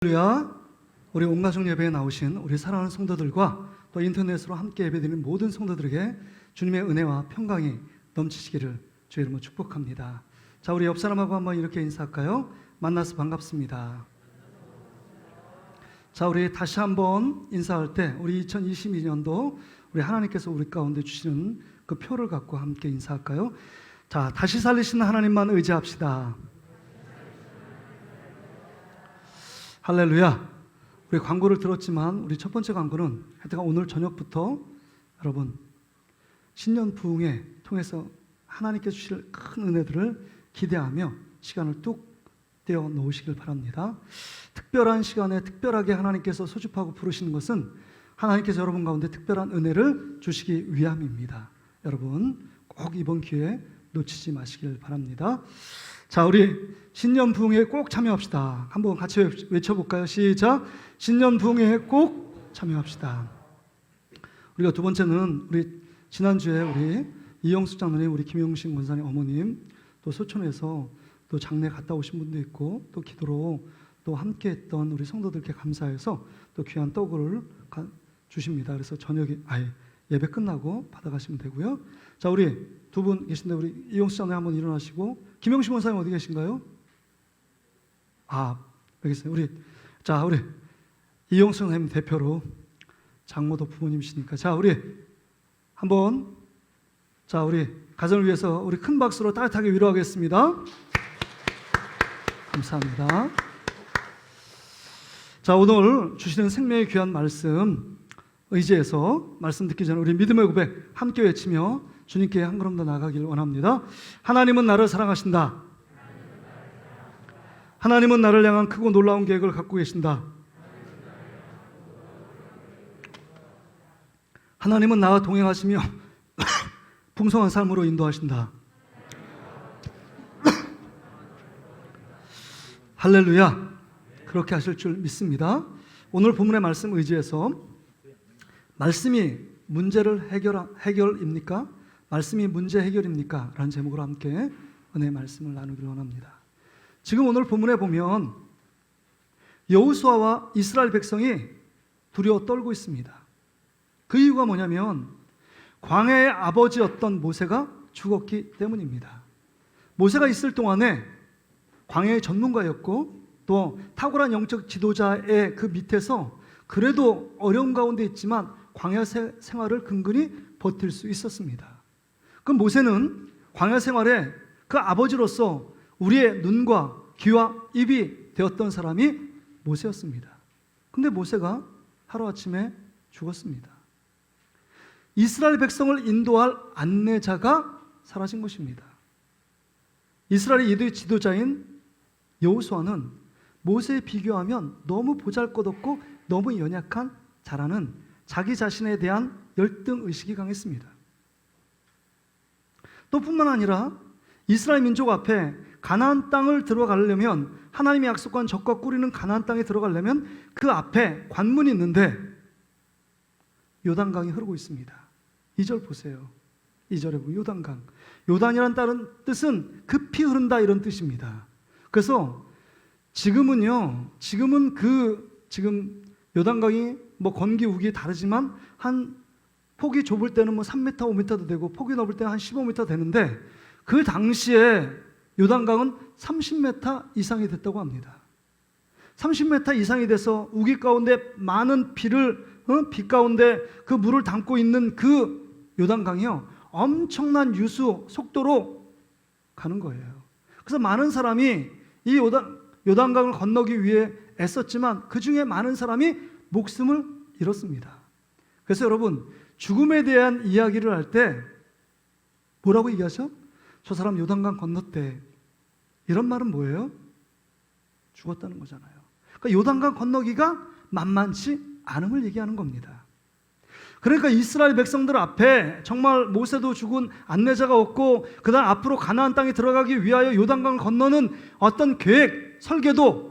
할렐루야. 우리 온가족 예배에 나오신 우리 사랑하는 성도들과 또 인터넷으로 함께 예배드리는 모든 성도들에게 주님의 은혜와 평강이 넘치시기를 주의 이름으로 축복합니다. 자, 우리 옆 사람하고 한번 이렇게 인사할까요? 만나서 반갑습니다. 자, 우리 다시 한번 인사할 때 우리 2022년도 우리 하나님께서 우리 가운데 주시는 그 표를 갖고 함께 인사할까요? 자, 다시 살리시는 하나님만 의지합시다. 할렐루야. 우리 광고를 들었지만 우리 첫 번째 광고는 하여튼 오늘 저녁부터 여러분 신년 부흥회 통해서 하나님께 주실 큰 은혜들을 기대하며 시간을 뚝 떼어 놓으시길 바랍니다. 특별한 시간에 특별하게 하나님께서 소집하고 부르시는 것은 하나님께서 여러분 가운데 특별한 은혜를 주시기 위함입니다. 여러분 꼭 이번 기회에 놓치지 마시길 바랍니다. 자, 우리 신년 부흥회에 꼭 참여합시다. 한번 같이 외쳐볼까요? 시작! 신년 부흥회에 꼭 참여합시다. 우리가 두 번째는 우리 지난주에 우리 이영숙 장로님, 우리 김영식 원사님 어머님 또 소천에서 또 장례 갔다 오신 분도 있고 또 기도로 또 함께했던 우리 성도들께 감사해서 또 귀한 떡을 주십니다. 그래서 저녁에 예배 끝나고 받아가시면 되고요. 자, 우리 두 분 계신데 우리 이영숙 장로님 한번 일어나시고 김영식 원사님 어디 계신가요? 여기 있어요. 우리 이영숙 선생님 대표로 장모도 부모님이시니까 우리 한번 우리 가정을 위해서 우리 큰 박수로 따뜻하게 위로하겠습니다. 감사합니다. 자, 오늘 주시는 생명의 귀한 말씀 의지해서 말씀 듣기 전에 우리 믿음의 고백 함께 외치며 주님께 한 걸음 더 나아가길 원합니다. 하나님은 나를 사랑하신다. 하나님은 나를 향한 크고 놀라운 계획을 갖고 계신다. 하나님은 나와 동행하시며 풍성한 삶으로 인도하신다. 할렐루야. 그렇게 하실 줄 믿습니다. 오늘 본문의 말씀 의지해서 말씀이 문제를 해결입니까? 말씀이 문제 해결입니까? 라는 제목으로 함께 은혜의 말씀을 나누기를 원합니다. 지금 오늘 본문에 보면 여호수아와 이스라엘 백성이 두려워 떨고 있습니다. 그 이유가 뭐냐면 광야의 아버지였던 모세가 죽었기 때문입니다. 모세가 있을 동안에 광야의 전문가였고 또 탁월한 영적 지도자의 그 밑에서 그래도 어려운 가운데 있지만 광야 생활을 근근히 버틸 수 있었습니다. 그 모세는 광야 생활에 그 아버지로서 우리의 눈과 귀와 입이 되었던 사람이 모세였습니다. 근데 모세가 하루아침에 죽었습니다. 이스라엘 백성을 인도할 안내자가 사라진 것입니다. 이스라엘의 이두의 지도자인 여호수아는 모세에 비교하면 너무 보잘것없고 너무 연약한 자라는 자기 자신에 대한 열등의식이 강했습니다. 또 뿐만 아니라 이스라엘 민족 앞에 가나안 땅을 들어가려면 하나님이 약속한 젖과 꿀이는 가나안 땅에 들어가려면 그 앞에 관문이 있는데 요단강이 흐르고 있습니다. 2절 보세요. 2절에 보면 요단강. 요단이란 다른 뜻은 급히 흐른다 이런 뜻입니다. 그래서 지금은 요단강이 건기 우기 다르지만 한 폭이 좁을 때는 3m, 5m도 되고 폭이 넓을 때는 한 15m 되는데 그 당시에 요단강은 30m 이상이 됐다고 합니다. 30m 이상이 돼서 우기 가운데 많은 비 가운데 그 물을 담고 있는 그 요단강이요 엄청난 유수 속도로 가는 거예요. 그래서 많은 사람이 이 요단강을 건너기 위해 애썼지만 그 중에 많은 사람이 목숨을 잃었습니다. 그래서 여러분 죽음에 대한 이야기를 할 때 뭐라고 얘기하죠? 저 사람 요단강 건넜대. 이런 말은 뭐예요? 죽었다는 거잖아요. 그러니까 요단강 건너기가 만만치 않음을 얘기하는 겁니다. 그러니까 이스라엘 백성들 앞에 정말 모세도 죽은 안내자가 없고 그 다음 앞으로 가나안 땅에 들어가기 위하여 요단강을 건너는 어떤 계획, 설계도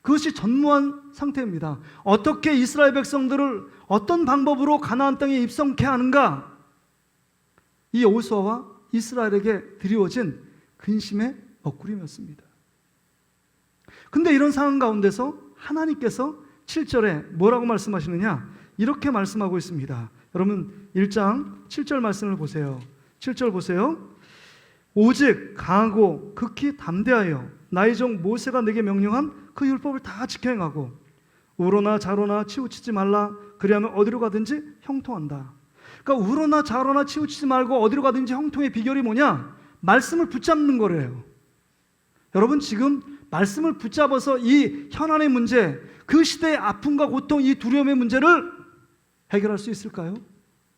그것이 전무한 상태입니다. 어떻게 이스라엘 백성들을 어떤 방법으로 가나안 땅에 입성케 하는가? 이 여호수아와 이스라엘에게 드리워진 근심의 먹구름이었습니다. 근데 이런 상황 가운데서 하나님께서 7절에 뭐라고 말씀하시느냐? 이렇게 말씀하고 있습니다. 여러분 1장 7절 말씀을 보세요. 7절 보세요. 오직 강하고 극히 담대하여 나의 종 모세가 내게 명령한 그 율법을 다 지켜 행하고 우로나 좌로나 치우치지 말라. 그리하면 어디로 가든지 형통한다. 그러니까 우로나 좌로나 치우치지 말고 어디로 가든지 형통의 비결이 뭐냐? 말씀을 붙잡는 거래요. 여러분 지금 말씀을 붙잡아서 이 현안의 문제, 그 시대의 아픔과 고통, 이 두려움의 문제를 해결할 수 있을까요?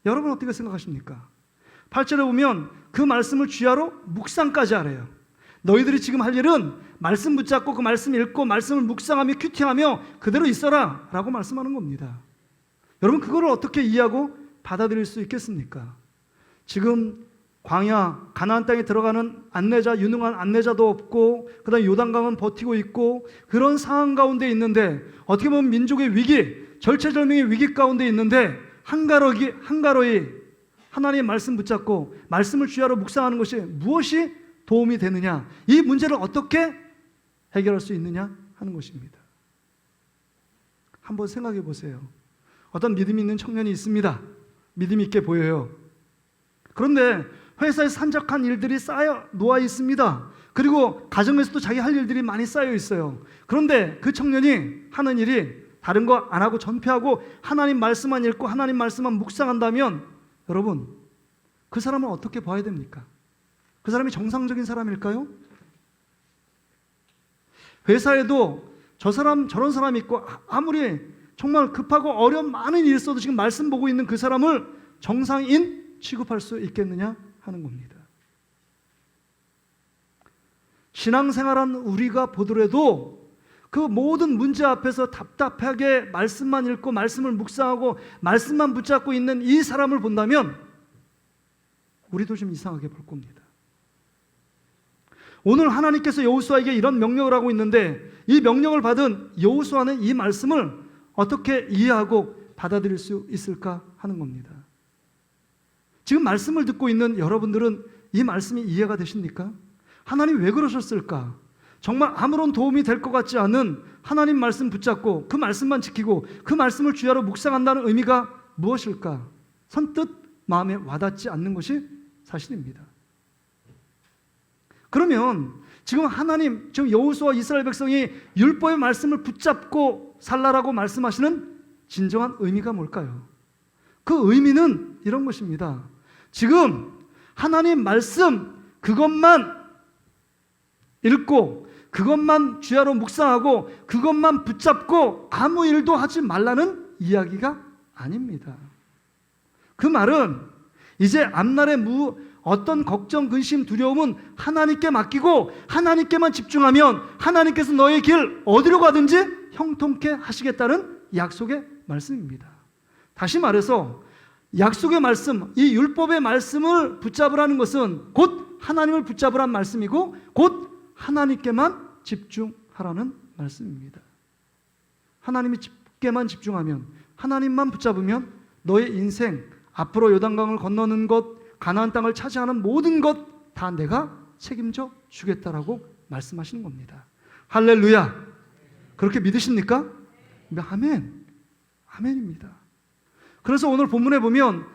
여러분 어떻게 생각하십니까? 8절에 보면 그 말씀을 쥐하로 묵상까지 하래요. 너희들이 지금 할 일은 말씀 붙잡고 그 말씀 읽고 말씀을 묵상하며 큐티하며 그대로 있어라 라고 말씀하는 겁니다. 여러분 그거를 어떻게 이해하고 받아들일 수 있겠습니까? 지금 광야 가나안 땅에 들어가는 안내자, 유능한 안내자도 없고 그다음에 요단강은 버티고 있고 그런 상황 가운데 있는데 어떻게 보면 민족의 위기, 절체절명의 위기 가운데 있는데 한가로이 하나님의 말씀 붙잡고 말씀을 쥐하로 묵상하는 것이 무엇이 도움이 되느냐, 이 문제를 어떻게 해결할 수 있느냐 하는 것입니다. 한번 생각해 보세요. 어떤 믿음이 있는 청년이 있습니다. 믿음 있게 보여요. 그런데 회사에 산적한 일들이 쌓여 놓아 있습니다. 그리고 가정에서도 자기 할 일들이 많이 쌓여 있어요. 그런데 그 청년이 하는 일이 다른 거 안 하고 전폐하고 하나님 말씀만 읽고 하나님 말씀만 묵상한다면 여러분 그 사람은 어떻게 봐야 됩니까? 그 사람이 정상적인 사람일까요? 회사에도 저 사람 저런 사람이 있고 아무리 정말 급하고 어려운 많은 일이 있어도 지금 말씀 보고 있는 그 사람을 정상인 취급할 수 있겠느냐 하는 겁니다. 신앙생활한 우리가 보더라도 그 모든 문제 앞에서 답답하게 말씀만 읽고 말씀을 묵상하고 말씀만 붙잡고 있는 이 사람을 본다면 우리도 좀 이상하게 볼 겁니다. 오늘 하나님께서 여호수아에게 이런 명령을 하고 있는데 이 명령을 받은 여호수아는 이 말씀을 어떻게 이해하고 받아들일 수 있을까 하는 겁니다. 지금 말씀을 듣고 있는 여러분들은 이 말씀이 이해가 되십니까? 하나님 왜 그러셨을까? 정말 아무런 도움이 될 것 같지 않은 하나님 말씀 붙잡고 그 말씀만 지키고 그 말씀을 주야로 묵상한다는 의미가 무엇일까? 선뜻 마음에 와닿지 않는 것이 사실입니다. 그러면 지금 하나님, 지금 여호수아 이스라엘 백성이 율법의 말씀을 붙잡고 살라라고 말씀하시는 진정한 의미가 뭘까요? 그 의미는 이런 것입니다. 지금 하나님 말씀 그것만 읽고 그것만 주야로 묵상하고 그것만 붙잡고 아무 일도 하지 말라는 이야기가 아닙니다. 그 말은 이제 앞날의 어떤 걱정, 근심, 두려움은 하나님께 맡기고 하나님께만 집중하면 하나님께서 너의 길 어디로 가든지 형통케 하시겠다는 약속의 말씀입니다. 다시 말해서 약속의 말씀, 이 율법의 말씀을 붙잡으라는 것은 곧 하나님을 붙잡으라는 말씀이고 곧 하나님께만 집중하라는 말씀입니다. 하나님께만 집중하면, 하나님만 붙잡으면 너의 인생, 앞으로 요단강을 건너는 것, 가나안 땅을 차지하는 모든 것 다 내가 책임져 주겠다라고 말씀하시는 겁니다. 할렐루야. 그렇게 믿으십니까? 아멘. 아멘입니다. 그래서 오늘 본문에 보면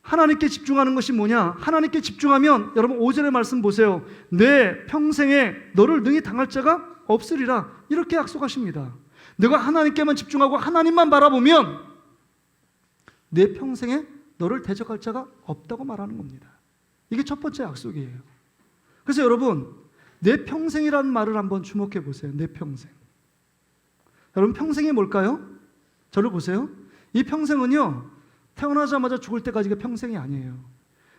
하나님께 집중하는 것이 뭐냐? 하나님께 집중하면 여러분 5절의 말씀 보세요. 내 평생에 너를 능히 당할 자가 없으리라. 이렇게 약속하십니다. 내가 하나님께만 집중하고 하나님만 바라보면 내 평생에 너를 대적할 자가 없다고 말하는 겁니다. 이게 첫 번째 약속이에요. 그래서 여러분 내 평생이라는 말을 한번 주목해 보세요. 내 평생. 여러분 평생이 뭘까요? 저를 보세요. 이 평생은요 태어나자마자 죽을 때까지가 평생이 아니에요.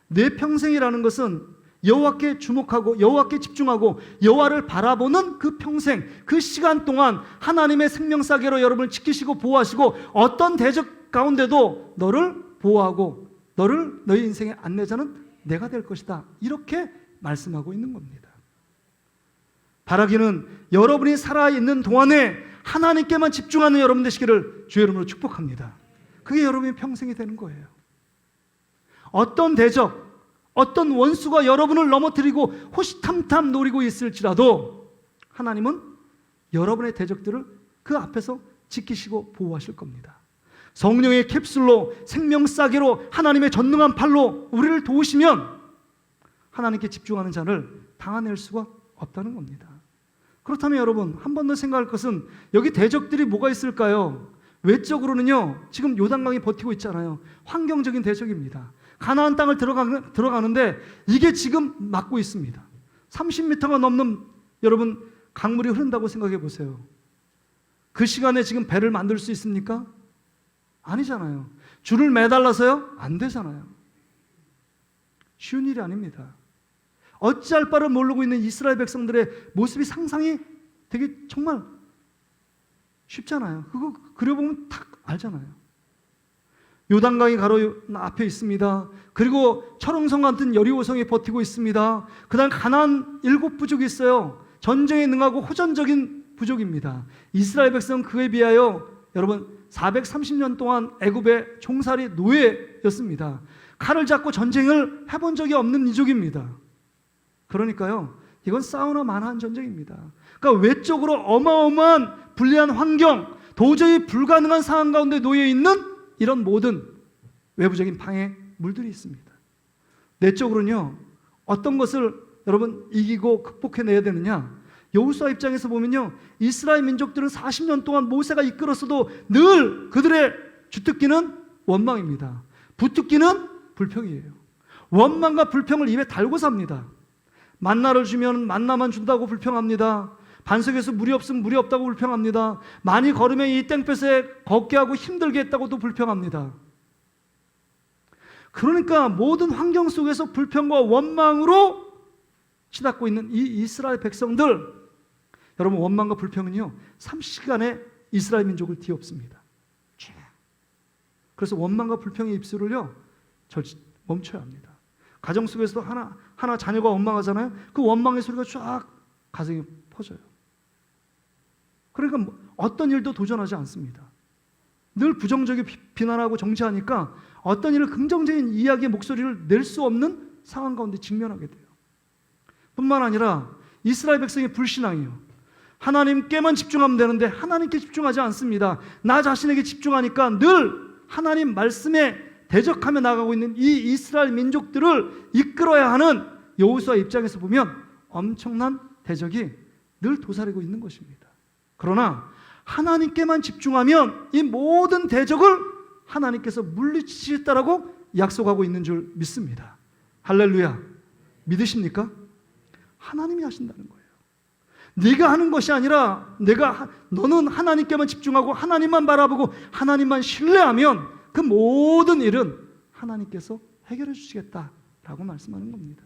내 평생이라는 것은 여호와께 주목하고 여호와께 집중하고 여호와를 바라보는 그 평생, 그 시간 동안 하나님의 생명사계로 여러분을 지키시고 보호하시고 어떤 대적 가운데도 너를 보호하고 너의 인생의 안내자는 내가 될 것이다. 이렇게 말씀하고 있는 겁니다. 바라기는 여러분이 살아있는 동안에 하나님께만 집중하는 여러분 되시기를 주의 이름으로 축복합니다. 그게 여러분의 평생이 되는 거예요. 어떤 대적, 어떤 원수가 여러분을 넘어뜨리고 호시탐탐 노리고 있을지라도 하나님은 여러분의 대적들을 그 앞에서 지키시고 보호하실 겁니다. 성령의 캡슐로 생명 싸개로 하나님의 전능한 팔로 우리를 도우시면 하나님께 집중하는 자를 당해낼 수가 없다는 겁니다. 그렇다면 여러분 한 번 더 생각할 것은 여기 대적들이 뭐가 있을까요? 외적으로는요 지금 요단강이 버티고 있잖아요. 환경적인 대적입니다. 가나안 땅을 들어가는데 이게 지금 막고 있습니다. 30m가 넘는 여러분 강물이 흐른다고 생각해 보세요. 그 시간에 지금 배를 만들 수 있습니까? 아니잖아요. 줄을 매달라서요? 안 되잖아요. 쉬운 일이 아닙니다. 어찌할 바를 모르고 있는 이스라엘 백성들의 모습이 상상이 되게 정말 쉽잖아요. 그거 그려보면 딱 알잖아요. 요단강이 가로 앞에 있습니다. 그리고 철옹성 같은 여리고성이 버티고 있습니다. 그 다음 가나안 7부족이 있어요. 전쟁에 능하고 호전적인 부족입니다. 이스라엘 백성은 그에 비하여 여러분 430년 동안 애굽의 종살이 노예였습니다. 칼을 잡고 전쟁을 해본 적이 없는 민족입니다. 그러니까요 이건 싸우나 마나한 전쟁입니다. 그러니까 외적으로 어마어마한 불리한 환경, 도저히 불가능한 상황 가운데 놓여 있는 이런 모든 외부적인 방해물들이 있습니다. 내적으로는요 어떤 것을 여러분 이기고 극복해내야 되느냐? 여호수아 입장에서 보면요 이스라엘 민족들은 40년 동안 모세가 이끌었어도 늘 그들의 주특기는 원망입니다. 부특기는 불평이에요. 원망과 불평을 입에 달고 삽니다. 만나를 주면 만나만 준다고 불평합니다. 반석에서 물이 없으면 물이 없다고 불평합니다. 많이 걸으면 이 땡볕에 걷게 하고 힘들게 했다고도 불평합니다. 그러니까 모든 환경 속에서 불평과 원망으로 치닫고 있는 이 이스라엘 백성들, 여러분 원망과 불평은요 30시간에 이스라엘 민족을 뒤엎습니다. 그래서 원망과 불평의 입술을요 멈춰야 합니다. 가정 속에서도 하나 자녀가 원망하잖아요. 그 원망의 소리가 쫙 가정에 퍼져요. 그러니까 어떤 일도 도전하지 않습니다. 늘 부정적인 비난하고 정죄하니까 어떤 일을 긍정적인 이야기의 목소리를 낼 수 없는 상황 가운데 직면하게 돼요. 뿐만 아니라 이스라엘 백성의 불신앙이에요. 하나님께만 집중하면 되는데 하나님께 집중하지 않습니다. 나 자신에게 집중하니까 늘 하나님 말씀에 대적하며 나가고 있는 이 이스라엘 민족들을 이끌어야 하는 여호수아 입장에서 보면 엄청난 대적이 늘 도사리고 있는 것입니다. 그러나 하나님께만 집중하면 이 모든 대적을 하나님께서 물리치시겠다라고 약속하고 있는 줄 믿습니다. 할렐루야. 믿으십니까? 하나님이 하신다는 거예요. 네가 하는 것이 아니라 너는 하나님께만 집중하고 하나님만 바라보고 하나님만 신뢰하면 그 모든 일은 하나님께서 해결해 주시겠다라고 말씀하는 겁니다.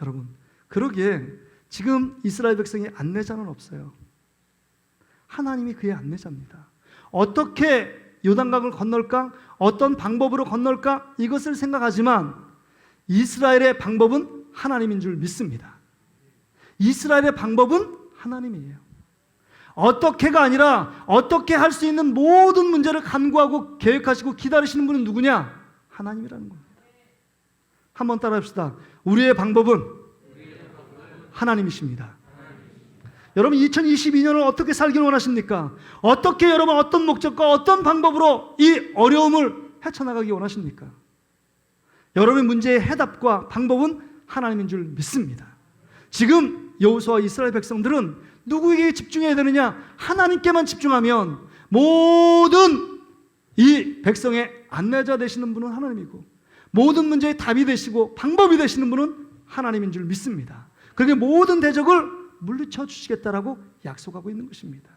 여러분, 그러기에 지금 이스라엘 백성의 안내자는 없어요. 하나님이 그의 안내자입니다. 어떻게 요단강을 건널까? 어떤 방법으로 건널까? 이것을 생각하지만 이스라엘의 방법은 하나님인 줄 믿습니다. 이스라엘의 방법은 하나님이에요. 어떻게가 아니라 어떻게 할 수 있는 모든 문제를 간구하고 계획하시고 기다리시는 분은 누구냐? 하나님이라는 겁니다. 한번 따라합시다. 우리의 방법은 하나님이십니다. 여러분 2022년을 어떻게 살길 원하십니까? 어떻게 여러분 어떤 목적과 어떤 방법으로 이 어려움을 헤쳐나가기 원하십니까? 여러분의 문제의 해답과 방법은 하나님인 줄 믿습니다. 지금 여호수아와 이스라엘 백성들은 누구에게 집중해야 되느냐? 하나님께만 집중하면 모든 이 백성의 안내자 되시는 분은 하나님이고 모든 문제의 답이 되시고 방법이 되시는 분은 하나님인 줄 믿습니다. 그렇게 모든 대적을 물리쳐 주시겠다라고 약속하고 있는 것입니다.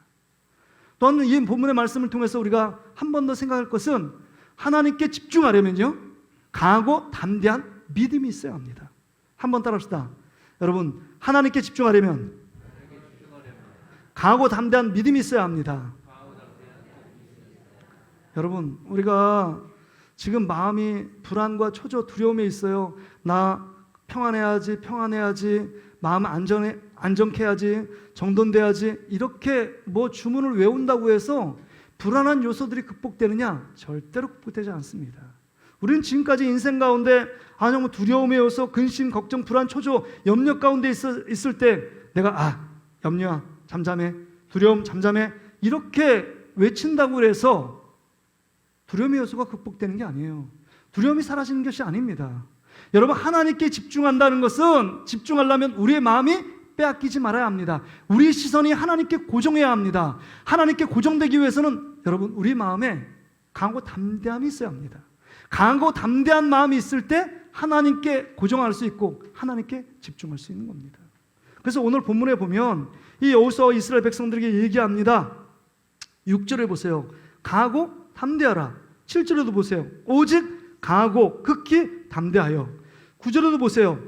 또한 이 본문의 말씀을 통해서 우리가 한 번 더 생각할 것은 하나님께 집중하려면요 강하고 담대한 믿음이 있어야 합니다. 한번 따라합시다. 여러분 하나님께 집중하려면 강하고 담대한 믿음이 있어야 합니다. 여러분 우리가 지금 마음이 불안과 초조 두려움에 있어요. 나 평안해야지 마음 안정케 해야지 정돈돼야지 이렇게 뭐 주문을 외운다고 해서 불안한 요소들이 극복되느냐? 절대로 극복되지 않습니다. 우리는 지금까지 인생 가운데 두려움의 요소, 근심, 걱정, 불안, 초조, 염려 가운데 있을 때 내가 염려야 잠잠해, 두려움 잠잠해 이렇게 외친다고 해서 두려움의 요소가 극복되는 게 아니에요. 두려움이 사라지는 것이 아닙니다. 여러분, 하나님께 집중한다는 것은 집중하려면 우리의 마음이 빼앗기지 말아야 합니다. 우리의 시선이 하나님께 고정해야 합니다. 하나님께 고정되기 위해서는 여러분, 우리 마음에 강하고 담대함이 있어야 합니다. 강하고 담대한 마음이 있을 때 하나님께 고정할 수 있고 하나님께 집중할 수 있는 겁니다. 그래서 오늘 본문에 보면 이 여호수아와 이스라엘 백성들에게 얘기합니다. 6절에 보세요. 강하고 담대하라. 7절에도 보세요. 오직 강하고 극히 담대하여. 9절에도 보세요.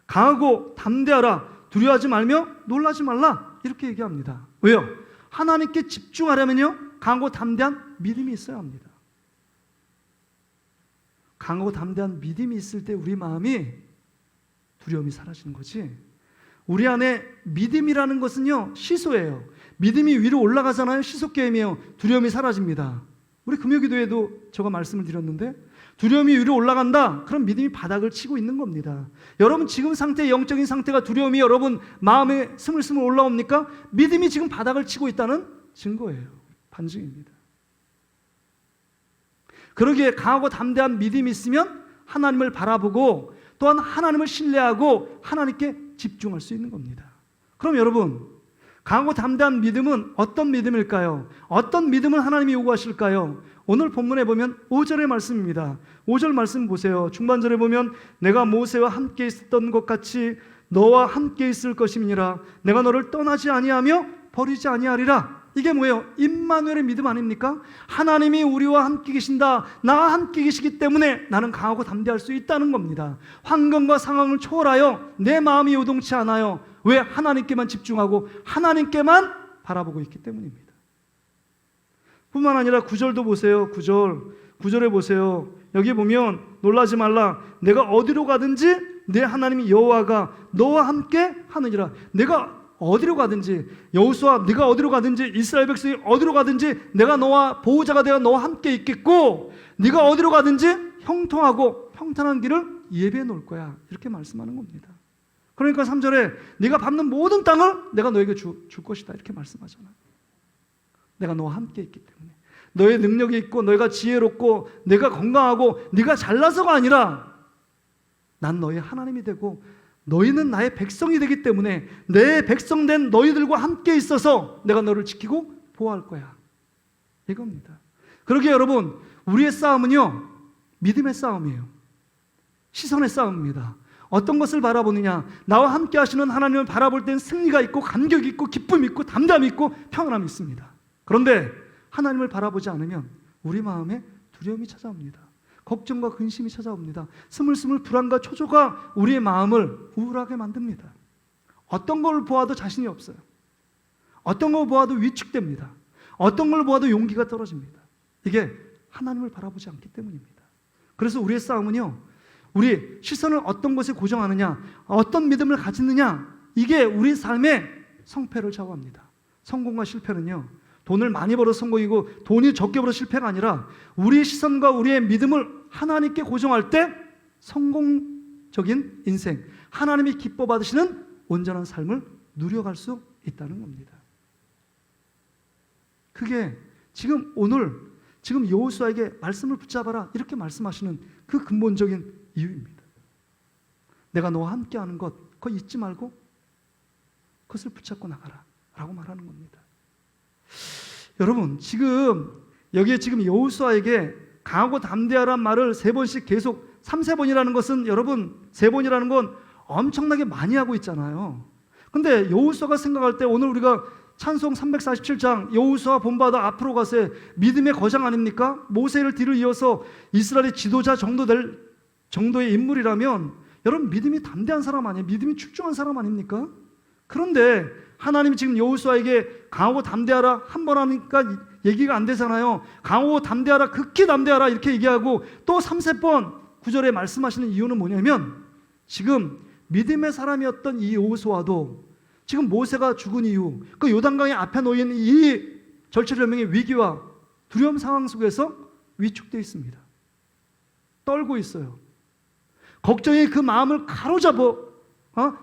강하고 담대하라. 두려워하지 말며 놀라지 말라. 이렇게 얘기합니다. 왜요? 하나님께 집중하려면요, 강하고 담대한 믿음이 있어야 합니다. 강하고 담대한 믿음이 있을 때 우리 마음이 두려움이 사라지는 거지. 우리 안에 믿음이라는 것은요, 시소예요. 믿음이 위로 올라가잖아요. 시소게임이에요. 두려움이 사라집니다. 우리 금요기도에도 제가 말씀을 드렸는데, 두려움이 위로 올라간다, 그럼 믿음이 바닥을 치고 있는 겁니다. 여러분, 지금 상태, 영적인 상태가 두려움이 여러분 마음에 스물스물 올라옵니까? 믿음이 지금 바닥을 치고 있다는 증거예요. 반증입니다. 그러기에 강하고 담대한 믿음이 있으면 하나님을 바라보고 또한 하나님을 신뢰하고 하나님께 집중할 수 있는 겁니다. 그럼 여러분, 강하고 담대한 믿음은 어떤 믿음일까요? 어떤 믿음을 하나님이 요구하실까요? 오늘 본문에 보면 5절의 말씀입니다. 5절 말씀 보세요. 중반절에 보면 내가 모세와 함께 있었던 것 같이 너와 함께 있을 것임이니라. 내가 너를 떠나지 아니하며 버리지 아니하리라. 이게 뭐예요? 임마누엘의 믿음 아닙니까? 하나님이 우리와 함께 계신다, 나와 함께 계시기 때문에 나는 강하고 담대할 수 있다는 겁니다. 환경과 상황을 초월하여 내 마음이 요동치 않아요. 왜? 하나님께만 집중하고 하나님께만 바라보고 있기 때문입니다. 뿐만 아니라 9절도 보세요. 9절에 보세요. 여기 보면 놀라지 말라. 내가 어디로 가든지 내 하나님이 여호와가 너와 함께 하느니라. 내가 어디로 가든지, 여호수아 네가 어디로 가든지, 이스라엘 백성이 어디로 가든지 내가 너와 보호자가 되어 너와 함께 있겠고, 네가 어디로 가든지 형통하고 평탄한 길을 예비해 놓을 거야. 이렇게 말씀하는 겁니다. 그러니까 3절에 네가 밟는 모든 땅을 내가 너에게 줄 것이다. 이렇게 말씀하잖아요. 내가 너와 함께 있기 때문에. 너의 능력이 있고 너희가 지혜롭고 내가 건강하고 네가 잘나서가 아니라 난 너의 하나님이 되고 너희는 나의 백성이 되기 때문에 내 백성된 너희들과 함께 있어서 내가 너를 지키고 보호할 거야. 이겁니다. 그러기에 여러분, 우리의 싸움은요, 믿음의 싸움이에요. 시선의 싸움입니다. 어떤 것을 바라보느냐? 나와 함께 하시는 하나님을 바라볼 땐 승리가 있고 감격이 있고 기쁨이 있고 담담이 있고 평안함이 있습니다. 그런데 하나님을 바라보지 않으면 우리 마음에 두려움이 찾아옵니다. 걱정과 근심이 찾아옵니다. 스물스물 불안과 초조가 우리의 마음을 우울하게 만듭니다. 어떤 걸 보아도 자신이 없어요. 어떤 걸 보아도 위축됩니다. 어떤 걸 보아도 용기가 떨어집니다. 이게 하나님을 바라보지 않기 때문입니다. 그래서 우리의 싸움은요, 우리 시선을 어떤 것에 고정하느냐, 어떤 믿음을 가지느냐, 이게 우리 삶의 성패를 좌우합니다. 성공과 실패는요, 돈을 많이 벌어서 성공이고 돈이 적게 벌어서 실패가 아니라 우리의 시선과 우리의 믿음을 하나님께 고정할 때 성공적인 인생, 하나님이 기뻐 받으시는 온전한 삶을 누려갈 수 있다는 겁니다. 그게 지금 여호수아에게 말씀을 붙잡아라 이렇게 말씀하시는 그 근본적인 이유입니다. 내가 너와 함께하는 것, 그거 잊지 말고 그것을 붙잡고 나가라 라고 말하는 겁니다. 여러분, 여기에 여호수아에게 강하고 담대하란 말을 3번씩 계속 3-4번이라는 것은, 여러분 3번이라는 건 엄청나게 많이 하고 있잖아요. 근데 여호수아가 생각할 때 오늘 우리가 찬송 347장 여호수아 본받아 앞으로 가세, 믿음의 거장 아닙니까? 모세를 뒤를 이어서 이스라엘의 지도자 정도의 인물이라면 여러분 믿음이 담대한 사람 아니에요? 믿음이 출중한 사람 아닙니까? 그런데 하나님이 지금 여호수아에게 강하고 담대하라 한 번 하니까 얘기가 안 되잖아요. 강하고 담대하라, 극히 담대하라 이렇게 얘기하고 또 3-4번 9절에 말씀하시는 이유는 뭐냐면, 지금 믿음의 사람이었던 이 여호수아도 지금 모세가 죽은 이후 그 요단강의 앞에 놓인 이 절체절명의 위기와 두려움 상황 속에서 위축되어 있습니다. 떨고 있어요. 걱정이 그 마음을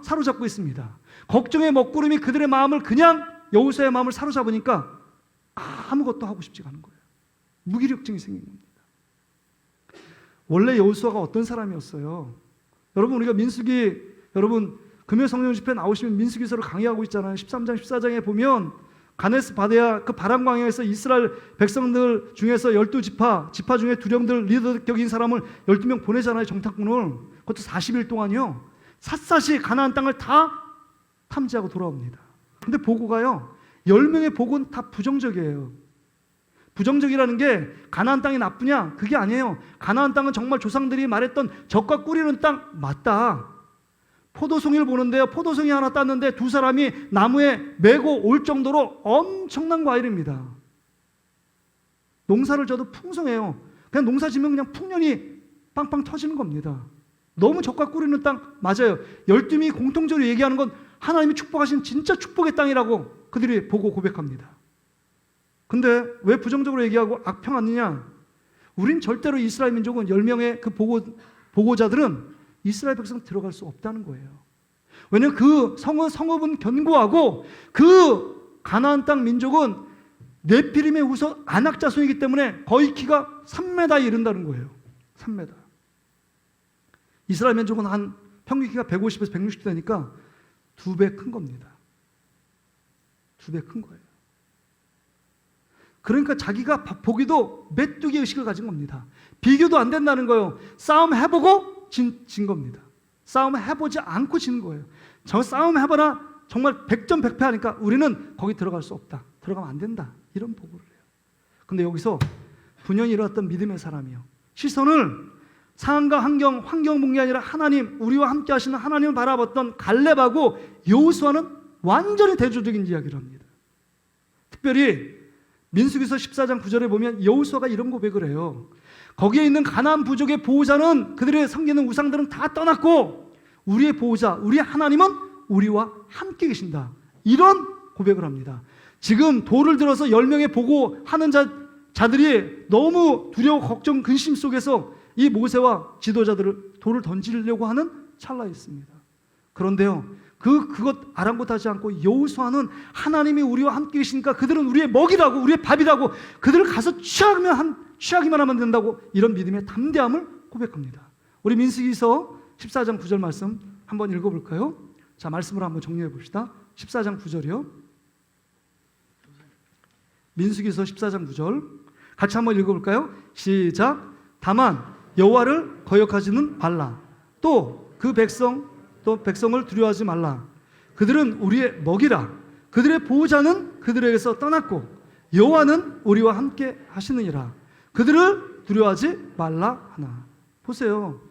사로잡고 있습니다. 걱정의 먹구름이 그들의 마음을 그냥 여호수아의 마음을 사로잡으니까 아무것도 하고 싶지가 않은 거예요. 무기력증이 생긴 겁니다. 원래 여호수아가 어떤 사람이었어요? 여러분, 우리가 민수기, 여러분 금요 성령 집회 나오시면 민수기서를 강의하고 있잖아요. 13장 14장에 보면 가네스 바데아 그 바람 광야에서 이스라엘 백성들 중에서 12지파 지파 중에 두령들 리더격인 사람을 12명 보내잖아요. 정탐꾼을. 그것도 40일 동안요. 샅샅이 가나안 땅을 다 탐지하고 돌아옵니다. 근데 보고가요, 10명의 보고는 다 부정적이에요. 부정적이라는 게 가나안 땅이 나쁘냐? 그게 아니에요. 가나안 땅은 정말 조상들이 말했던 젖과 꿀이는 땅 맞다. 포도송이를 보는데요, 포도송이 하나 땄는데 두 사람이 나무에 메고 올 정도로 엄청난 과일입니다. 농사를 져도 풍성해요. 그냥 농사 지면 그냥 풍년이 빵빵 터지는 겁니다. 너무 젖과 꿀이는 땅 맞아요. 12명이 공통적으로 얘기하는 건 하나님이 축복하신 진짜 축복의 땅이라고 그들이 보고 고백합니다. 근데 왜 부정적으로 얘기하고 악평하느냐? 우린 절대로 이스라엘 민족은 10명의 그 보고자들은 이스라엘 백성 들어갈 수 없다는 거예요. 왜냐하면 그 성읍은 견고하고 그 가나안 땅 민족은 네피림의 후손 아낙 자손이기 때문에 거의 키가 3m에 이른다는 거예요. 3m. 이스라엘 민족은 한 평균 키가 150에서 160 되니까 2배 큰 겁니다. 2배 큰 거예요. 그러니까 자기가 보기도 메뚜기 의식을 가진 겁니다. 비교도 안 된다는 거예요. 싸움 해보고 진 겁니다. 싸움 해보지 않고 지는 거예요. 저 싸움 해봐라 정말 100점 100패 하니까 우리는 거기 들어갈 수 없다. 들어가면 안 된다. 이런 보고를 해요. 근데 여기서 분연히 일어났던 믿음의 사람이요. 시선을 상황과 환경 본 게 아니라 하나님, 우리와 함께 하시는 하나님을 바라봤던 갈렙하고 여호수아는 완전히 대조적인 이야기를 합니다. 특별히 민수기서 14장 9절에 보면 여호수아가 이런 고백을 해요. 거기에 있는 가나안 부족의 보호자는 그들의 섬기는 우상들은 다 떠났고 우리의 보호자, 우리의 하나님은 우리와 함께 계신다. 이런 고백을 합니다. 지금 돌을 들어서 10명의 보고하는 자들이 너무 두려워 걱정 근심 속에서 이 모세와 지도자들을 돌을 던지려고 하는 찰나에 있습니다. 그런데요, 그것 아랑곳하지 않고 여호수아는 하나님이 우리와 함께 계시니까 그들은 우리의 먹이라고, 우리의 밥이라고, 그들을 가서 취하기만 하면 된다고, 이런 믿음의 담대함을 고백합니다. 우리 민수기서 14장 9절 말씀 한번 읽어볼까요? 자, 말씀을 한번 정리해 봅시다. 14장 9절이요. 민수기서 14장 9절 같이 한번 읽어볼까요? 시작. 다만 여호와를 거역하지는 말라. 또 그 백성을 두려워하지 말라. 그들은 우리의 먹이라. 그들의 보호자는 그들에게서 떠났고 여호와는 우리와 함께 하시느니라. 그들을 두려워하지 말라 하나. 보세요.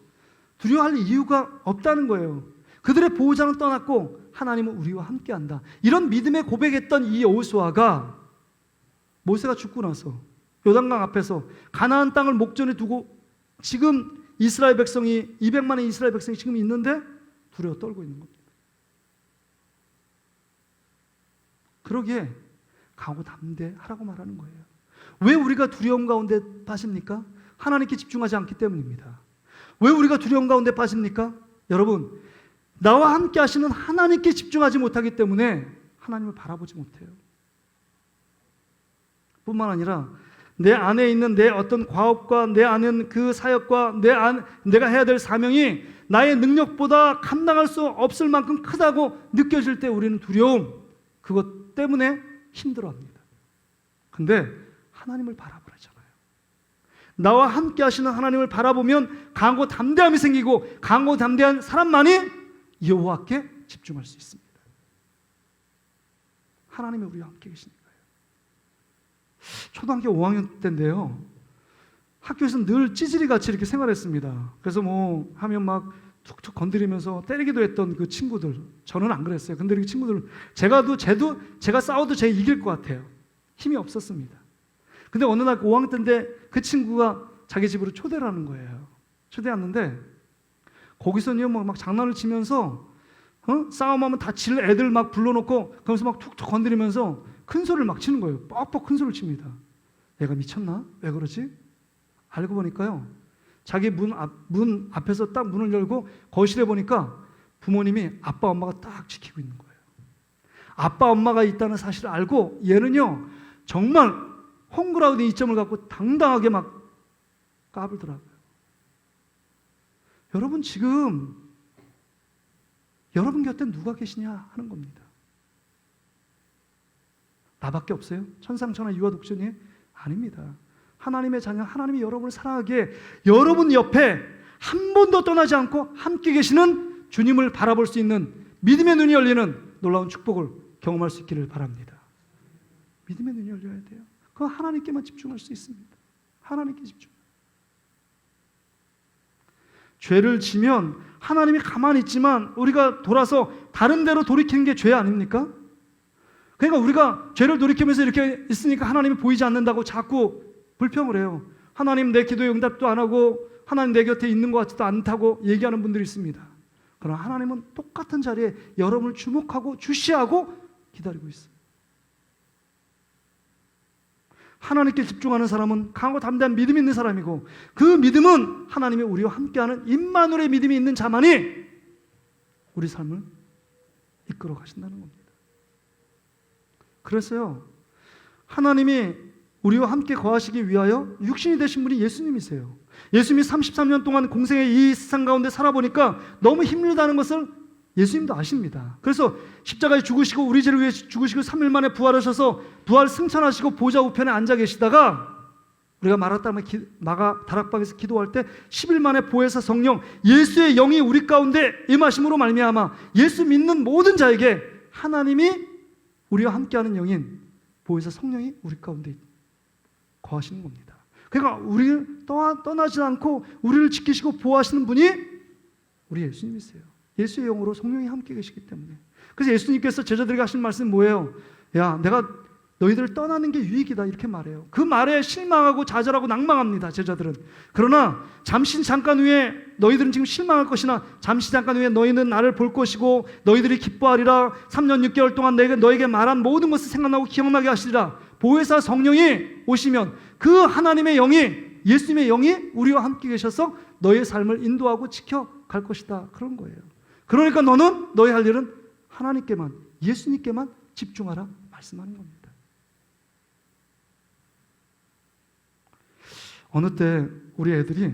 두려워할 이유가 없다는 거예요. 그들의 보호자는 떠났고 하나님은 우리와 함께한다. 이런 믿음에 고백했던 이 여호수아가 모세가 죽고 나서 요단강 앞에서 가나안 땅을 목전에 두고 지금 이스라엘 백성이 200만의 이스라엘 백성이 지금 있는데 두려워 떨고 있는 겁니다. 그러기에 강하고 담대하라고 말하는 거예요. 왜 우리가 두려움 가운데 빠집니까? 하나님께 집중하지 않기 때문입니다. 왜 우리가 두려움 가운데 빠집니까? 여러분, 나와 함께 하시는 하나님께 집중하지 못하기 때문에 하나님을 바라보지 못해요. 뿐만 아니라 내 안에 있는 내 어떤 과업과 내 안에 그 사역과 내가 해야 될 사명이 나의 능력보다 감당할 수 없을 만큼 크다고 느껴질 때 우리는 두려움, 그것 때문에 힘들어합니다. 근데 하나님을 바라보잖아요. 나와 함께 하시는 하나님을 바라보면 강하고 담대함이 생기고 강하고 담대한 사람만이 여호와께 집중할 수 있습니다. 하나님이 우리와 함께 계시니까요. 초등학교 5학년 때인데요, 학교에서 늘 찌질이같이 이렇게 생활했습니다. 그래서 뭐 하면 막 툭툭 건드리면서 때리기도 했던 그 친구들, 저는 안 그랬어요. 근데 그 친구들 제가 싸워도 제가 이길 것 같아요. 힘이 없었습니다. 근데 어느 날 5학년 때인데 그 친구가 자기 집으로 초대를 하는 거예요. 초대했는데 거기서는 막 장난을 치면서 싸움하면 다칠 애들 막 불러놓고 거기서 막 툭툭 건드리면서 큰 소리를 막 치는 거예요. 뻑뻑 큰 소리를 칩니다. 얘가 미쳤나? 왜 그러지? 알고 보니까요, 자기 문 앞에서 딱 문을 열고 거실에 보니까 부모님이 아빠 엄마가 딱 지키고 있는 거예요. 아빠 엄마가 있다는 사실을 알고 얘는요 정말 홈그라운드 이점을 갖고 당당하게 막 까불더라고요. 여러분 지금 여러분 곁에 누가 계시냐 하는 겁니다. 나밖에 없어요? 천상천하 유아독존이? 아닙니다. 하나님의 자녀, 하나님이 여러분을 사랑하기에 여러분 옆에 한 번도 떠나지 않고 함께 계시는 주님을 바라볼 수 있는 믿음의 눈이 열리는 놀라운 축복을 경험할 수 있기를 바랍니다. 믿음의 눈이 열려야 돼요. 그건 하나님께만 집중할 수 있습니다. 하나님께 집중. 죄를 지면 하나님이 가만히 있지만 우리가 돌아서 다른 데로 돌이키는 게 죄 아닙니까? 그러니까 우리가 죄를 돌이키면서 이렇게 있으니까 하나님이 보이지 않는다고 자꾸 불평을 해요. 하나님 내 기도에 응답도 안 하고 하나님 내 곁에 있는 것 같지도 않다고 얘기하는 분들이 있습니다. 그러나 하나님은 똑같은 자리에 여러분을 주목하고 주시하고 기다리고 있어요. 하나님께 집중하는 사람은 강하고 담대한 믿음이 있는 사람이고 그 믿음은 하나님이 우리와 함께하는 임마누엘의 믿음이 있는 자만이 우리 삶을 이끌어 가신다는 겁니다. 그래서요 하나님이 우리와 함께 거하시기 위하여 육신이 되신 분이 예수님이세요. 예수님이 33년 동안 공생의 이 세상 가운데 살아보니까 너무 힘들다는 것을 예수님도 아십니다. 그래서 십자가에 죽으시고 우리 죄를 위해 죽으시고 3일 만에 부활하셔서 부활 승천하시고 보좌 우편에 앉아 계시다가 우리가 마가 다락방에서 기도할 때 10일 만에 보혜사 성령 예수의 영이 우리 가운데 임하심으로 말미암아 예수 믿는 모든 자에게 하나님이 우리와 함께하는 영인 보혜사 성령이 우리 가운데 거하시는 겁니다. 그러니까 우리를 떠나지 않고 우리를 지키시고 보호하시는 분이 우리 예수님이세요. 예수의 영으로 성령이 함께 계시기 때문에. 그래서 예수님께서 제자들에게 하신 말씀이 뭐예요? 야, 내가 너희들을 떠나는 게 유익이다 이렇게 말해요. 그 말에 실망하고 좌절하고 낭망합니다. 제자들은. 그러나 잠깐 후에 너희들은 지금 실망할 것이나 잠시 잠깐 후에 너희는 나를 볼 것이고 너희들이 기뻐하리라. 3년 6개월 동안 내가 너에게 말한 모든 것을 생각나고 기억나게 하시리라. 보혜사 성령이 오시면 그 하나님의 영이 예수님의 영이 우리와 함께 계셔서 너의 삶을 인도하고 지켜갈 것이다. 그런 거예요. 그러니까 너는 너의 할 일은 하나님께만 예수님께만 집중하라 말씀하는 겁니다. 어느 때 우리 애들이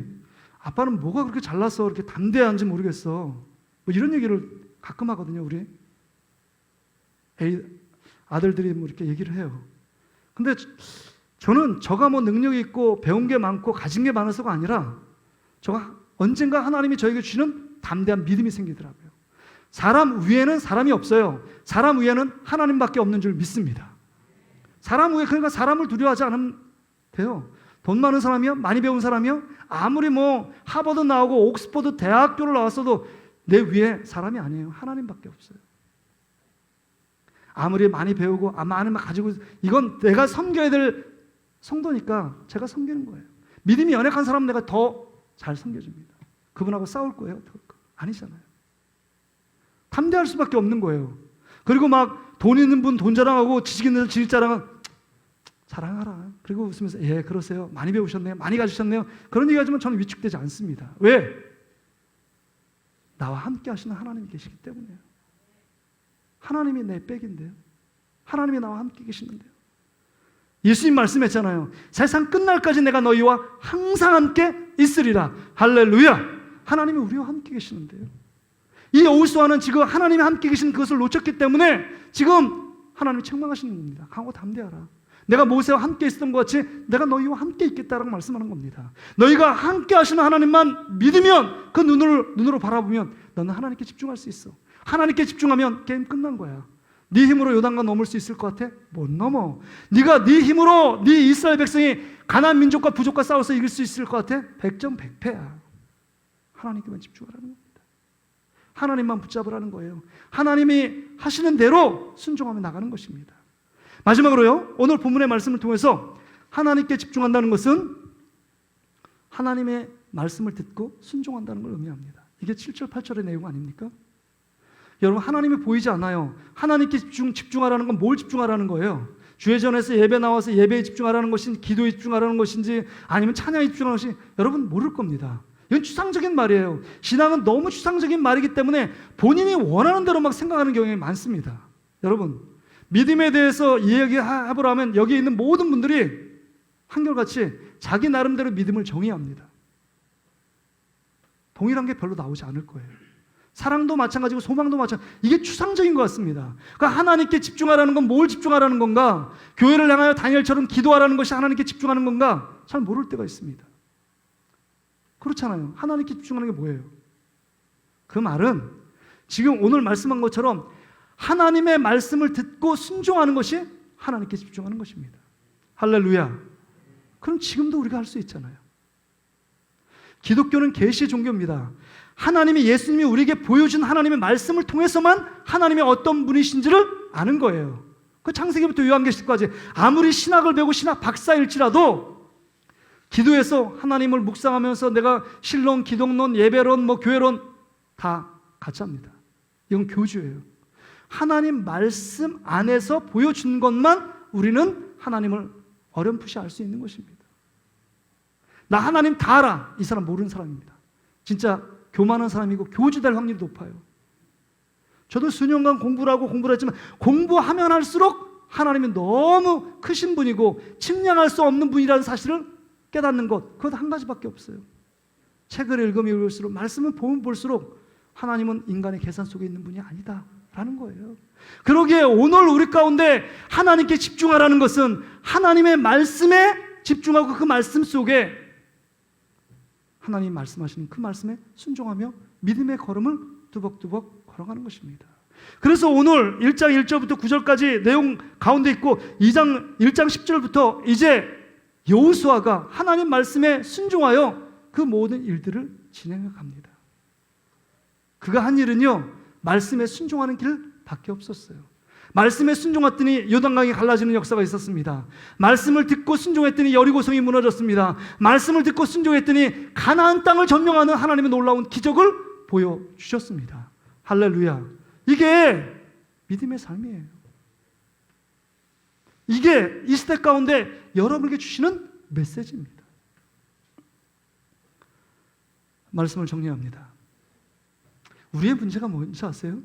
아빠는 뭐가 그렇게 잘나서 그렇게 담대한지 모르겠어 뭐 이런 얘기를 가끔 하거든요. 우리 아들들이 뭐 이렇게 얘기를 해요. 근데 저는 저가 뭐 능력이 있고 배운 게 많고 가진 게 많아서가 아니라 저가 언젠가 하나님이 저에게 주시는 담대한 믿음이 생기더라고요. 사람 위에는 사람이 없어요. 사람 위에는 하나님밖에 없는 줄 믿습니다. 사람 위에 그러니까 사람을 두려워하지 않으면 돼요. 돈 많은 사람이요? 많이 배운 사람이요? 아무리 뭐 하버드 나오고 옥스퍼드 대학교를 나왔어도 내 위에 사람이 아니에요. 하나님밖에 없어요. 아무리 많이 배우고 많이 가지고 이건 내가 섬겨야 될 성도니까 제가 섬기는 거예요. 믿음이 연약한 사람은 내가 더 잘 섬겨줍니다. 그분하고 싸울 거예요? 아니잖아요. 담대할 수밖에 없는 거예요. 그리고 막 돈 있는 분 돈 자랑하고 지식 있는 지식 자랑은 자랑하라. 그리고 웃으면서 예 그러세요. 많이 배우셨네요. 많이 가지셨네요. 그런 얘기 하지만 저는 위축되지 않습니다. 왜? 나와 함께 하시는 하나님이 계시기 때문에요. 하나님이 내 백인데요. 하나님이 나와 함께 계시는데요. 예수님 말씀했잖아요. 세상 끝날까지 내가 너희와 항상 함께 있으리라. 할렐루야. 하나님이 우리와 함께 계시는데요. 이 여호수아는 지금 하나님이 함께 계신 그것을 놓쳤기 때문에 지금 하나님이 책망하시는 겁니다. 강하고 담대하라. 내가 모세와 함께 있었던 것 같이 내가 너희와 함께 있겠다라고 말씀하는 겁니다. 너희가 함께 하시는 하나님만 믿으면 그 눈으로 바라보면 너는 하나님께 집중할 수 있어. 하나님께 집중하면 게임 끝난 거야. 네 힘으로 요단강 넘을 수 있을 것 같아? 못 넘어. 네가 네 힘으로 네 이스라엘 백성이 가나안 민족과 부족과 싸워서 이길 수 있을 것 같아? 100점 100패야. 하나님께만 집중하라는 겁니다. 하나님만 붙잡으라는 거예요. 하나님이 하시는 대로 순종하며 나가는 것입니다. 마지막으로요. 오늘 본문의 말씀을 통해서 하나님께 집중한다는 것은 하나님의 말씀을 듣고 순종한다는 걸 의미합니다. 이게 7절 8절의 내용 아닙니까? 여러분 하나님이 보이지 않아요. 하나님께 집중하라는 건 뭘 집중하라는 거예요? 주회전에서 예배 나와서 예배에 집중하라는 것인지 기도에 집중하라는 것인지 아니면 찬양에 집중하는 것인지 여러분 모를 겁니다. 이건 추상적인 말이에요. 신앙은 너무 추상적인 말이기 때문에 본인이 원하는 대로 막 생각하는 경우가 많습니다. 여러분 믿음에 대해서 이야기해보라면 여기 있는 모든 분들이 한결같이 자기 나름대로 믿음을 정의합니다. 동일한 게 별로 나오지 않을 거예요. 사랑도 마찬가지고 소망도 마찬가지고, 이게 추상적인 것 같습니다. 그러니까 하나님께 집중하라는 건 뭘 집중하라는 건가? 교회를 향하여 다니엘처럼 기도하라는 것이 하나님께 집중하는 건가? 잘 모를 때가 있습니다. 그렇잖아요. 하나님께 집중하는 게 뭐예요? 그 말은 지금 오늘 말씀한 것처럼 하나님의 말씀을 듣고 순종하는 것이 하나님께 집중하는 것입니다. 할렐루야. 그럼 지금도 우리가 할 수 있잖아요. 기독교는 계시 종교입니다. 하나님이, 예수님이 우리에게 보여준 하나님의 말씀을 통해서만 하나님이 어떤 분이신지를 아는 거예요. 그 창세기부터 요한계시까지 아무리 신학을 배우고 신학 박사일지라도 기도해서 하나님을 묵상하면서 내가 신론, 기독론, 예배론, 교회론 다 가짜입니다. 이건 교주예요. 하나님 말씀 안에서 보여준 것만 우리는 하나님을 어렴풋이 알 수 있는 것입니다. 나 하나님 다 알아. 이 사람 모르는 사람입니다. 진짜 교만한 사람이고 교주 될 확률이 높아요. 저도 수년간 공부를 했지만 공부하면 할수록 하나님이 너무 크신 분이고 측량할 수 없는 분이라는 사실을 깨닫는 것, 그것 한 가지밖에 없어요. 책을 읽으면 읽을수록, 말씀을 보면 볼수록 하나님은 인간의 계산 속에 있는 분이 아니다라는 거예요. 그러기에 오늘 우리 가운데 하나님께 집중하라는 것은 하나님의 말씀에 집중하고 그 말씀 속에 하나님이 말씀하시는 그 말씀에 순종하며 믿음의 걸음을 두벅두벅 걸어가는 것입니다. 그래서 오늘 1장 1절부터 9절까지 내용 가운데 있고 1장 10절부터 이제 여호수아가 하나님 말씀에 순종하여 그 모든 일들을 진행해 갑니다. 그가 한 일은요, 말씀에 순종하는 길밖에 없었어요. 말씀에 순종했더니 요단강이 갈라지는 역사가 있었습니다. 말씀을 듣고 순종했더니 여리고성이 무너졌습니다. 말씀을 듣고 순종했더니 가나안 땅을 점령하는 하나님의 놀라운 기적을 보여주셨습니다. 할렐루야. 이게 믿음의 삶이에요. 이게 이 시대 가운데 여러분에게 주시는 메시지입니다. 말씀을 정리합니다. 우리의 문제가 뭔지 아세요?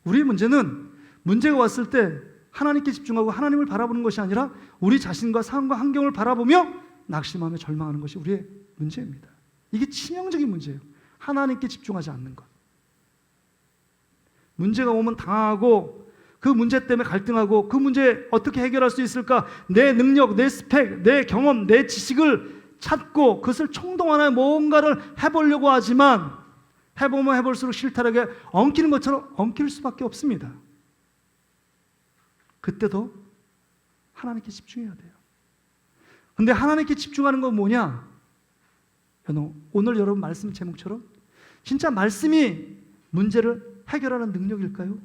우리의 문제는 문제가 왔을 때 하나님께 집중하고 하나님을 바라보는 것이 아니라 우리 자신과 상황과 환경을 바라보며 낙심하며 절망하는 것이 우리의 문제입니다. 이게 치명적인 문제예요. 하나님께 집중하지 않는 것. 문제가 오면 당하고 그 문제 때문에 갈등하고 그 문제 어떻게 해결할 수 있을까? 내 능력, 내 스펙, 내 경험, 내 지식을 찾고 그것을 총동원하여 뭔가를 해보려고 하지만 해보면 해볼수록 실타락에 엉키는 것처럼 엉킬 수밖에 없습니다. 그때도 하나님께 집중해야 돼요. 근데 하나님께 집중하는 건 뭐냐? 오늘 여러분 말씀 제목처럼 진짜 말씀이 문제를 해결하는 능력일까요?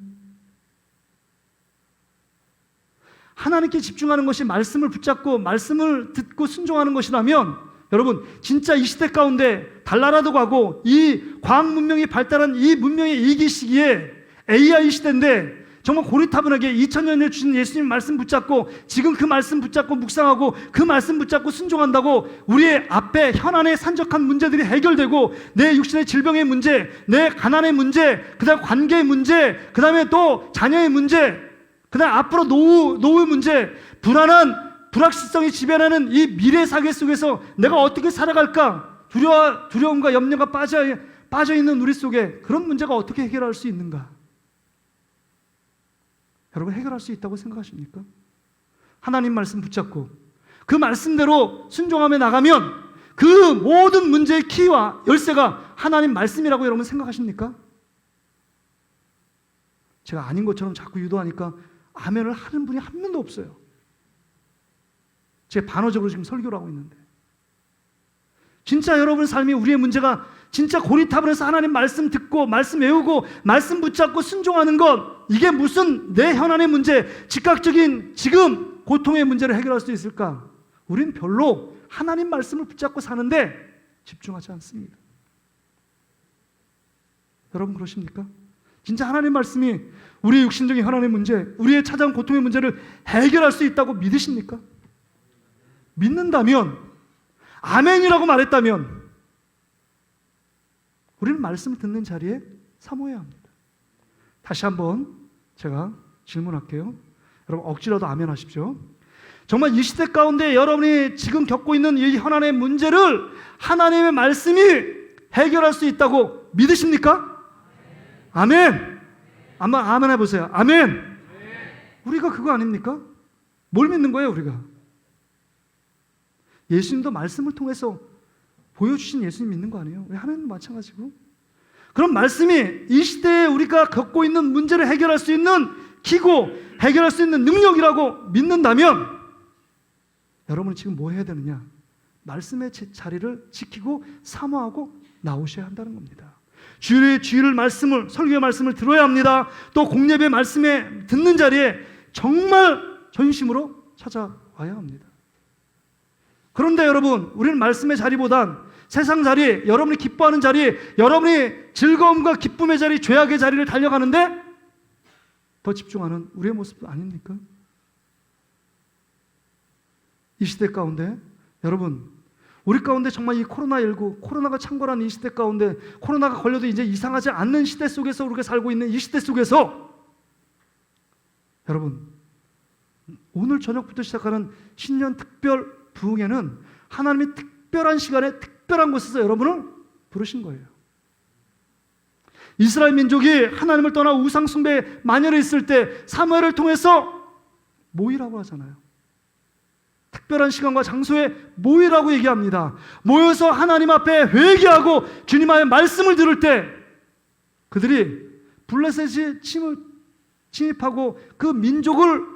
하나님께 집중하는 것이 말씀을 붙잡고 말씀을 듣고 순종하는 것이라면 여러분 진짜 이 시대 가운데 달나라도 가고 이 과학 문명이 발달한 이 문명의 이기 시기에 AI 시대인데 정말 고리타분하게 2000년에 주신 예수님 말씀 붙잡고 지금 그 말씀 붙잡고 묵상하고 그 말씀 붙잡고 순종한다고 우리의 앞에 현안의 산적한 문제들이 해결되고 내 육신의 질병의 문제, 내 가난의 문제, 그 다음 관계의 문제, 그 다음에 또 자녀의 문제, 그 다음 앞으로 노후의 문제, 불확실성이 지배하는 이 미래 사계 속에서 내가 어떻게 살아갈까 두려움과 염려가 빠져있는 우리 속에 그런 문제가 어떻게 해결할 수 있는가? 여러분 해결할 수 있다고 생각하십니까? 하나님 말씀 붙잡고 그 말씀대로 순종하며 나가면 그 모든 문제의 키와 열쇠가 하나님 말씀이라고 여러분 생각하십니까? 제가 아닌 것처럼 자꾸 유도하니까 아멘을 하는 분이 한 명도 없어요. 제가 반어적으로 지금 설교를 하고 있는데 진짜 여러분 삶이 우리의 문제가 진짜 고리타분해서 하나님 말씀 듣고 말씀 외우고 말씀 붙잡고 순종하는 것 이게 무슨 내 현안의 문제 즉각적인 지금 고통의 문제를 해결할 수 있을까? 우린 별로 하나님 말씀을 붙잡고 사는데 집중하지 않습니다. 여러분 그러십니까? 진짜 하나님 말씀이 우리의 육신적인 현안의 문제 우리의 찾아온 고통의 문제를 해결할 수 있다고 믿으십니까? 믿는다면 아멘이라고 말했다면 우리는 말씀을 듣는 자리에 사모해야 합니다. 다시 한번 제가 질문할게요. 여러분 억지라도 아멘 하십시오. 정말 이 시대 가운데 여러분이 지금 겪고 있는 이 현안의 문제를 하나님의 말씀이 해결할 수 있다고 믿으십니까? 아멘. 한번 아멘 해보세요. 아멘. 우리가 그거 아닙니까? 뭘 믿는 거예요 우리가? 예수님도 말씀을 통해서 보여주신 예수님 믿는 거 아니에요? 우리 하나님도 마찬가지고. 그럼 말씀이 이 시대에 우리가 겪고 있는 문제를 해결할 수 있는 기고, 해결할 수 있는 능력이라고 믿는다면 여러분은 지금 뭐 해야 되느냐? 말씀의 자리를 지키고 사모하고 나오셔야 한다는 겁니다. 주일의 말씀을, 설교의 말씀을 들어야 합니다. 또 공예배 말씀에 듣는 자리에 정말 전심으로 찾아와야 합니다. 그런데 여러분, 우리는 말씀의 자리보단 세상 자리, 여러분이 기뻐하는 자리, 여러분이 즐거움과 기쁨의 자리, 죄악의 자리를 달려가는데 더 집중하는 우리의 모습 아닙니까? 이 시대 가운데 여러분, 우리 가운데 정말 이 코로나19, 코로나가 창궐한 이 시대 가운데, 코로나가 걸려도 이제 이상하지 않는 시대 속에서 우리가 살고 있는 이 시대 속에서 여러분, 오늘 저녁부터 시작하는 신년 특별 부흥회는 하나님이 특별한 시간에 특별한 곳에서 여러분을 부르신 거예요. 이스라엘 민족이 하나님을 떠나 우상 숭배 만연해 있을 때 사무엘을 통해서 모이라고 하잖아요. 특별한 시간과 장소에 모이라고 얘기합니다. 모여서 하나님 앞에 회개하고 주님 앞에 말씀을 들을 때 그들이 블레셋이 침입하고 그 민족을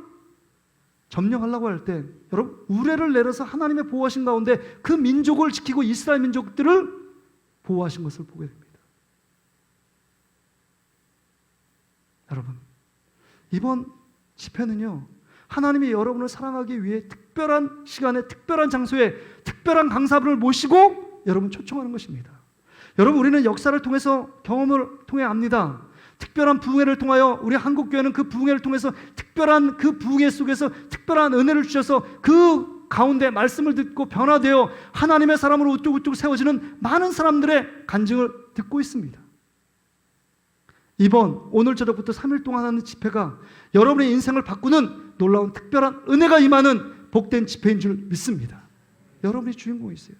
점령하려고 할 때 여러분 우레를 내려서 하나님의 보호하신 가운데 그 민족을 지키고 이스라엘 민족들을 보호하신 것을 보게 됩니다. 여러분, 이번 집회는요, 하나님이 여러분을 사랑하기 위해 특별한 시간에 특별한 장소에 특별한 강사분을 모시고 여러분 초청하는 것입니다. 여러분, 우리는 역사를 통해서 경험을 통해 압니다. 특별한 부흥회를 통하여 우리 한국교회는 그 부흥회를 통해서 특별한 그 부흥회 속에서 특별한 은혜를 주셔서 그 가운데 말씀을 듣고 변화되어 하나님의 사람으로 우뚝우뚝 세워지는 많은 사람들의 간증을 듣고 있습니다. 오늘 저녁부터 3일 동안 하는 집회가 여러분의 인생을 바꾸는 놀라운 특별한 은혜가 임하는 복된 집회인 줄 믿습니다. 여러분이 주인공이세요.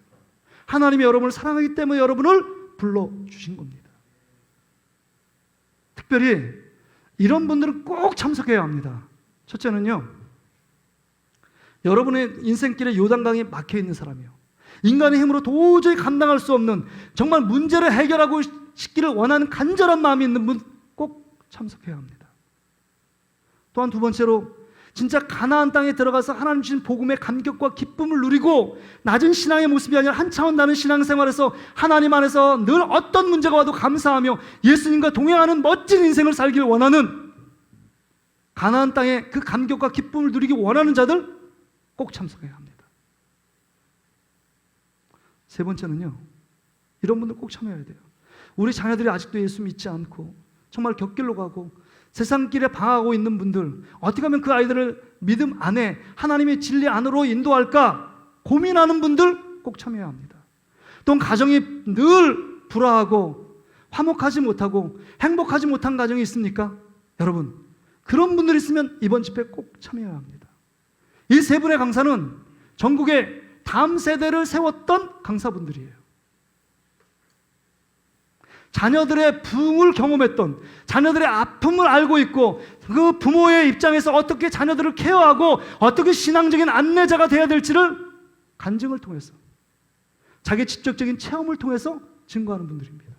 하나님이 여러분을 사랑하기 때문에 여러분을 불러주신 겁니다. 특별히 이런 분들은 꼭 참석해야 합니다. 첫째는요, 여러분의 인생길에 요단강이 막혀있는 사람이요, 인간의 힘으로 도저히 감당할 수 없는 정말 문제를 해결하고 싶기를 원하는 간절한 마음이 있는 분 꼭 참석해야 합니다. 또한 두 번째로 진짜 가나안 땅에 들어가서 하나님 주신 복음의 감격과 기쁨을 누리고 낮은 신앙의 모습이 아니라 한 차원 다른 신앙생활에서 하나님 안에서 늘 어떤 문제가 와도 감사하며 예수님과 동행하는 멋진 인생을 살길 원하는 가나안 땅의 그 감격과 기쁨을 누리기 원하는 자들 꼭 참석해야 합니다. 세 번째는요, 이런 분들 꼭 참여해야 돼요. 우리 자녀들이 아직도 예수 믿지 않고 정말 곁길로 가고 세상길에 방황하고 있는 분들, 어떻게 하면 그 아이들을 믿음 안에 하나님의 진리 안으로 인도할까 고민하는 분들 꼭 참여해야 합니다. 또 가정이 늘 불화하고 화목하지 못하고 행복하지 못한 가정이 있습니까? 여러분, 그런 분들 있으면 이번 집회 꼭 참여해야 합니다. 이 세 분의 강사는 전국의 다음 세대를 세웠던 강사분들이에요. 자녀들의 부흥을 경험했던, 자녀들의 아픔을 알고 있고 그 부모의 입장에서 어떻게 자녀들을 케어하고 어떻게 신앙적인 안내자가 되어야 될지를 간증을 통해서, 자기 직접적인 체험을 통해서 증거하는 분들입니다.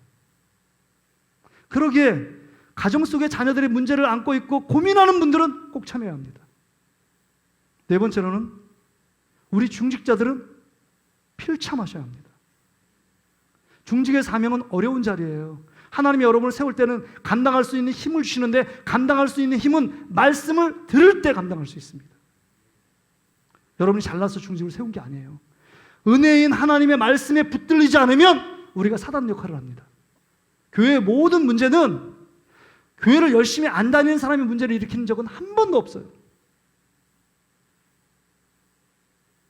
그러기에 가정 속에 자녀들의 문제를 안고 있고 고민하는 분들은 꼭 참여해야 합니다. 네 번째로는 우리 중직자들은 필참하셔야 합니다. 중직의 사명은 어려운 자리예요. 하나님이 여러분을 세울 때는 감당할 수 있는 힘을 주시는데, 감당할 수 있는 힘은 말씀을 들을 때 감당할 수 있습니다. 여러분이 잘나서 중직을 세운 게 아니에요. 은혜인 하나님의 말씀에 붙들리지 않으면 우리가 사단 역할을 합니다. 교회의 모든 문제는 교회를 열심히 안 다니는 사람이 문제를 일으키는 적은 한 번도 없어요.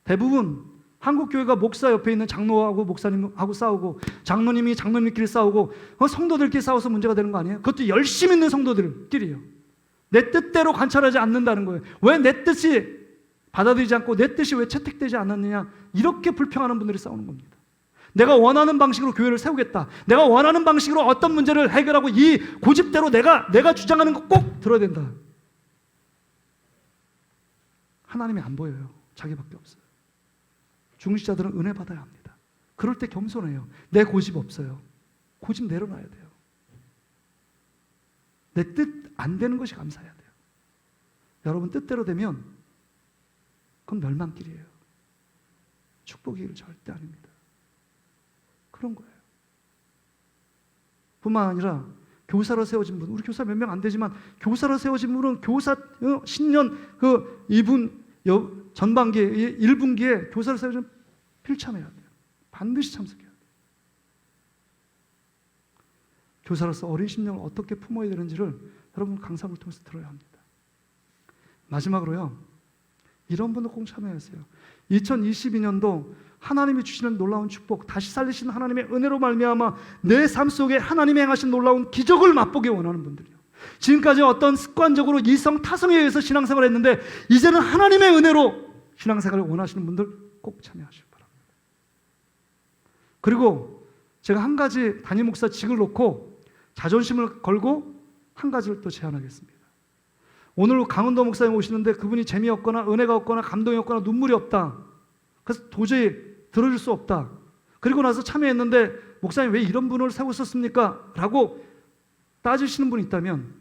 대부분 한국교회가 목사 옆에 있는 장로하고 목사님하고 싸우고, 장로님이 장로님끼리 싸우고, 성도들끼리 싸워서 문제가 되는 거 아니에요? 그것도 열심히 있는 성도들끼리요. 내 뜻대로 관찰하지 않는다는 거예요. 왜 내 뜻이 받아들이지 않고 내 뜻이 왜 채택되지 않았느냐, 이렇게 불평하는 분들이 싸우는 겁니다. 내가 원하는 방식으로 교회를 세우겠다, 내가 원하는 방식으로 어떤 문제를 해결하고 이 고집대로 내가 주장하는 거 꼭 들어야 된다. 하나님이 안 보여요. 자기밖에 없어요. 중직자들은 은혜 받아야 합니다. 그럴 때 겸손해요. 내 고집 없어요. 고집 내려놔야 돼요. 내 뜻 안 되는 것이 감사해야 돼요. 여러분 뜻대로 되면 그건 멸망길이에요. 축복의 길 절대 아닙니다. 그런 거예요. 뿐만 아니라 교사로 세워진 분, 우리 교사 몇 명 안 되지만 교사로 세워진 분은 교사 신년 이분 전반기에 1분기에 교사로 세워진 필참해야 돼요. 반드시 참석해야 돼요. 교사로서 어린 심령을 어떻게 품어야 되는지를 여러분 강사를 통해서 들어야 합니다. 마지막으로요, 이런 분도 꼭 참여하세요. 2022년도 하나님이 주시는 놀라운 축복, 다시 살리신 하나님의 은혜로 말미암아 내 삶 속에 하나님이 행하신 놀라운 기적을 맛보기 원하는 분들이요. 지금까지 어떤 습관적으로 이성 타성에 의해서 신앙생활을 했는데 이제는 하나님의 은혜로 신앙생활을 원하시는 분들 꼭 참여하시기 바랍니다. 그리고 제가 한 가지 담임 목사 직을 놓고 자존심을 걸고 한 가지를 또 제안하겠습니다. 오늘 강은도 목사님 오시는데 그분이 재미없거나 은혜가 없거나 감동이 없거나 눈물이 없다, 그래서 도저히 들어줄 수 없다, 그리고 나서 참여했는데 목사님 왜 이런 분을 세우셨습니까? 라고 따지시는 분이 있다면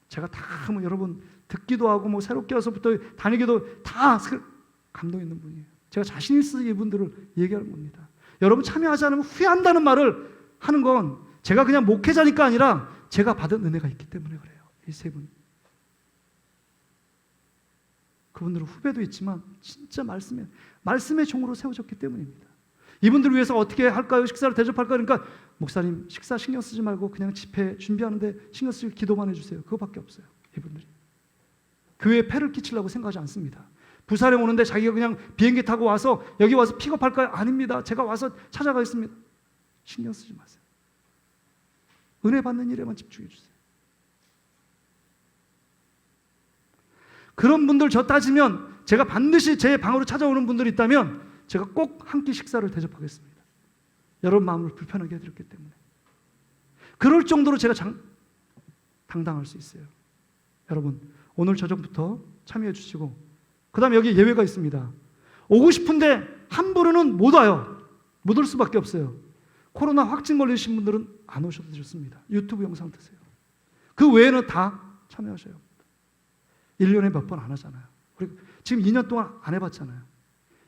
제가 다 여러분 듣기도 하고 새롭게 와서부터 다니기도 다 감동 있는 분이에요. 제가 자신 있어 이분들을 얘기하는 겁니다. 여러분 참여하지 않으면 후회한다는 말을 하는 건 제가 그냥 목회자니까 아니라 제가 받은 은혜가 있기 때문에 그래요. 이 세 분. 그분들은 후배도 있지만 진짜 말씀의 종으로 세워졌기 때문입니다. 이분들을 위해서 어떻게 할까요? 식사를 대접할까요? 그러니까 목사님 식사 신경 쓰지 말고 그냥 집회 준비하는데 신경 쓰고 기도만 해주세요. 그거밖에 없어요. 이분들이. 교회에 폐를 끼치려고 생각하지 않습니다. 부산에 오는데 자기가 그냥 비행기 타고 와서 여기 와서 픽업할까요? 아닙니다. 제가 와서 찾아가겠습니다. 신경 쓰지 마세요. 은혜 받는 일에만 집중해 주세요. 그런 분들 저 따지면 제가 반드시 제 방으로 찾아오는 분들이 있다면 제가 꼭 한 끼 식사를 대접하겠습니다. 여러분 마음을 불편하게 해드렸기 때문에. 그럴 정도로 제가 당당할 수 있어요. 여러분 오늘 저녁부터 참여해 주시고, 그 다음에 여기 예외가 있습니다. 오고 싶은데 함부로는 못 와요. 못 올 수밖에 없어요. 코로나 확진 걸리신 분들은 안 오셔도 좋습니다. 유튜브 영상 드세요. 그 외에는 다 참여하셔요. 1년에 몇 번 안 하잖아요. 그리고 지금 2년 동안 안 해봤잖아요.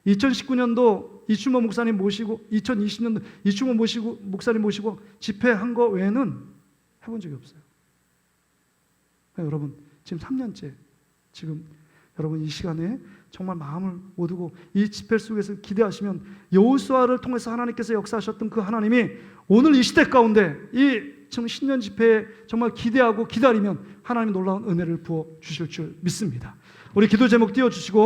2019년도 이충모 목사님 모시고 2020년도 이충모 목사님 모시고 집회한 거 외에는 해본 적이 없어요. 그러니까 여러분 지금 3년째 지금 여러분 이 시간에 정말 마음을 못 두고 이 집회 속에서 기대하시면 여호수아를 통해서 하나님께서 역사하셨던 그 하나님이 오늘 이 시대 가운데 이 지금 신년 집회에 정말 기대하고 기다리면 하나님의 놀라운 은혜를 부어 주실 줄 믿습니다. 우리 기도 제목 띄워주시고